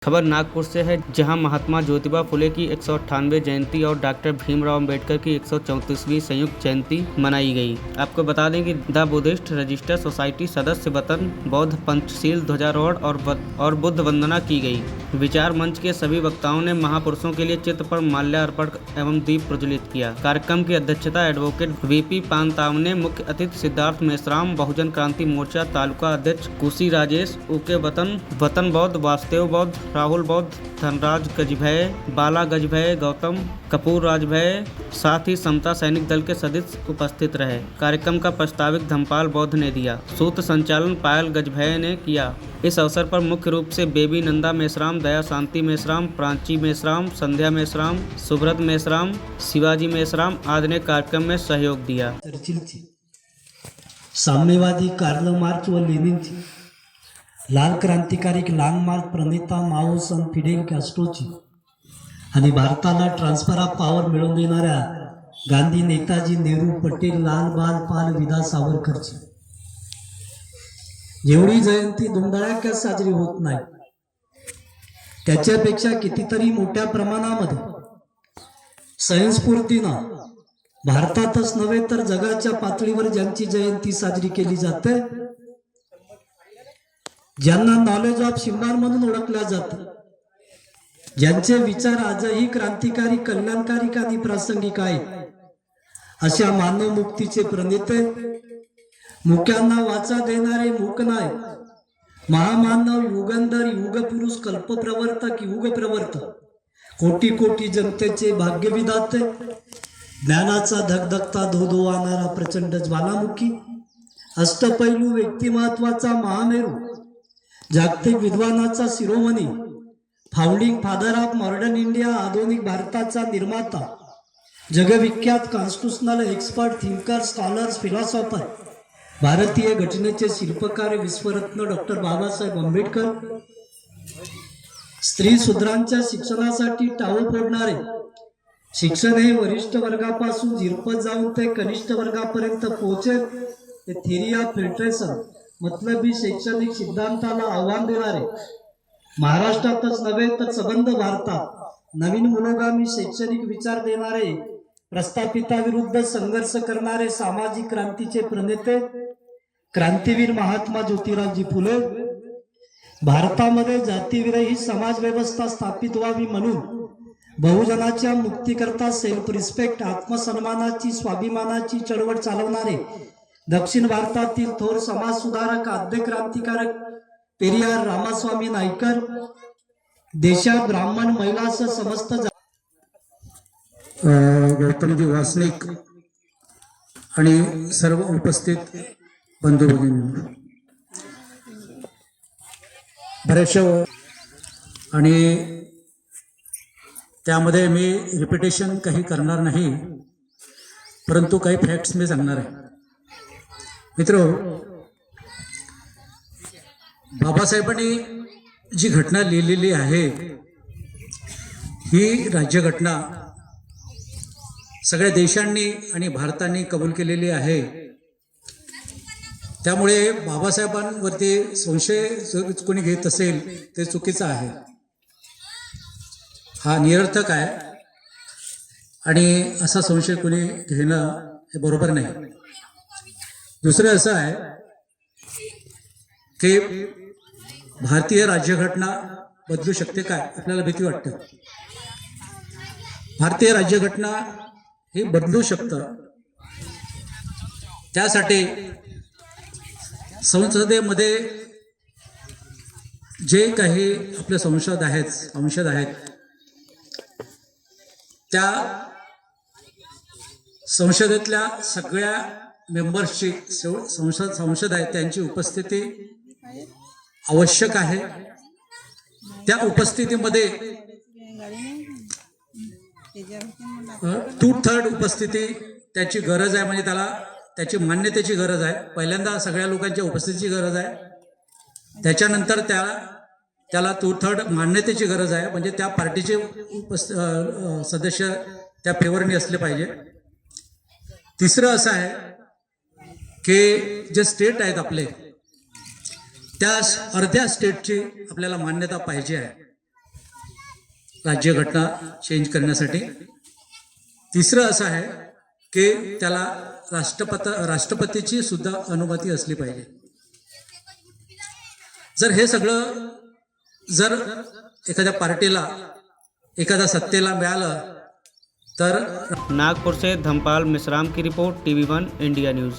खबर नागपुर से है, जहां महात्मा ज्योतिबा फुले की 198वीं जयंती और डॉक्टर भीमराव अंबेडकर की 134वीं संयुक्त जयंती मनाई गई। आपको बता दें कि द बुद्धिस्ट रजिस्टर सोसाइटी सदस्य वतन बौद्ध पंचशील ध्वजारोहण और बुद्ध वंदना की गई। विचार मंच के सभी वक्ताओं ने महापुरुषों के लिए चित्र पर माल्यार्पण एवं दीप प्रज्वलित किया। कार्यक्रम की अध्यक्षता एडवोकेट वीपी पानताव ने, मुख्य अतिथि सिद्धार्थ मेश्राम, बहुजन क्रांति मोर्चा तालुका अध्यक्ष कुशी राजेश, उके वतन बौद्ध, वासुदेव बौद्ध, राहुल बौद्ध, धनराज गजभय, बाला गजभय, गौतम कपूर राजभय, साथ ही समता सैनिक दल के सदस्य उपस्थित रहे। कार्यक्रम का प्रस्तावित धमपाल बौद्ध ने दिया। सूत्र संचालन पायल गजभय ने किया। इस अवसर पर मुख्य रूप से बेबी नंदा मेश्राम, दया शांति मेश्राम, प्रांची मेश्राम, संध्या मेश्राम, सुब्रत मेश्राम, शिवाजी मेश्राम आदि ने कार्यक्रम में सहयोग दिया। साम्यवादी कार्ल मार्क्स व लेनिनची, लाल क्रांतिकारी लॉन्ग मार्च प्रणेता माओ सन फिडेल कॅस्ट्रोची आणि भारताला ट्रान्सफर ऑफ पॉवर मिळवून देणाऱ्या गांधी, नेताजी, नेहरू, पटेल, लाल बाल पाल, विदा सावरकरची एवढी जयंती धुमधडाक्यात साजरी होत नाही, त्याच्यापेक्षा कितीतरी मोठ्या प्रमाणामध्ये स्वयंस्फूर्तीनं भारतातच नव्हे तर जगाच्या पातळीवर ज्यांची जयंती साजरी केली जाते, ज्यांना नॉलेज ऑफ सिम्बॉल म्हणून ओळखल्या जातं, ज्यांचे विचार आजही क्रांतिकारी, कल्याणकारी आणि प्रासंगिक आहेत, अशा मानव मुक्तीचे प्रणेते, मुक्यांना वाचा देणारे मूक नायक, महामानव, युगंधर, युगपुरुष, कल्पप्रवर्तक, युगप्रवर्तक, कोटी कोटी जनतेचे भाग्यविधाते, ज्ञानाचा धगधगता धोधो आणणारा प्रचंड ज्वालामुखी, अष्टपैलू व्यक्तिमत्वाचा महामेरू, जागतिक विद्वानाचा शिरोमणी, founding father of modern India, आधुनिक भारताचा निर्माता, जगविख्यात constitutional expert, thinker, scholars, philosopher, भारतीय घटनेचे शिल्पकार, विश्वरत्न डॉक्टर बाबासाहेब आंबेडकर, स्त्री शूद्रांच्या शिक्षणासाठी टाळू फोडणारे, शिक्षण हे वरिष्ठ वर्गापासून झिरपत जाऊन ते कनिष्ठ वर्गापर्यंत पोहोचेल, थिअरी ऑफ फिल्ट्रेशन मतलबी शैक्षणिक सिद्धांताला आव्हान देणारे, महाराष्ट्रातच नव्हे तर सबंध भारतात नवीन मनोगामी शैक्षणिक विचार देणारे, प्रस्थापिताविरुद्ध संघर्ष करणारे सामाजिक क्रांतीचे प्रणेते, क्रांतीवीर महात्मा ज्योतिरावजी फुले, भारतामध्ये जातीविरहित समाज व्यवस्था स्थापित व्हावी म्हणून बहुजनाच्या मुक्तीकरता सेल्फ रिस्पेक्ट, आत्मसन्मानाची, स्वाभिमानाची चळवळ चालवणारे दक्षिण भारतातील थोर समाज सुधारक, आद्य क्रांतिकारक पेरियार रामास्वामी नाईकर, देशात ब्राह्मण महिलासह समस्त गौतमजी वासनिक आणि सर्व उपस्थित बंधू भगिनी, बरेचशा आणि त्यामध्ये मी रिपिटेशन काही करणार नाही, परंतु काही फॅक्ट्स मी सांगणार आहे. मित्र, बाबासाहेबांनी जी घटना लिहिलेली आहे ही राज्यघटना सगळ्या देशांनी आणि भारताने कबूल केलेली आहे. त्यामुळे बाबासाहेबांवरती संशय कोणी घेत असेल ते चुकीचं आहे, हा निरर्थक आहे आणि असा संशय कोणी घेणं हे बरोबर नाही. दुसरं असं आहे की भारतीय राज्यघटना बदलू शकते काय, आपल्याला भीती वाटते. भारतीय राज्यघटना हे बदलू शकतं. त्यासाठी संसदेमध्ये जे काही आपले संसद आहेत त्या संसदेतल्या सगळ्या मेंबर्सची, संसद आहे त्यांची उपस्थिती आवश्यक आहे. त्या उपस्थितीमध्ये 2/3 उपस्थिती त्याची गरज आहे, म्हणजे त्याची मान्यतेची गरज आहे. पहिल्यांदा सगळ्या लोकांच्या उपस्थितीची गरज आहे, त्याच्यानंतर त्याला 2/3 मान्यतेची गरज आहे, म्हणजे त्या पार्टीचे सदस्य त्या फेवरनी असले पाहिजे. तिसरं असं आहे की जे स्टेट आहेत आपले, त्या अर्ध्या स्टेटची आपल्याला मान्यता पाहिजे आहे. राज्यघटना चेंज करण्यासाठी. तिसरं असं आहे की त्याला राष्ट्रपतीची सुद्धा अनुमती असली पाहिजे. जर हे सगळं जर एखाद्या पार्टीला एखाद्या सत्तेला मिळालं तर नागपुर से धमपाल मिश्राम की रिपोर्ट, TV1 इंडिया न्यूज़.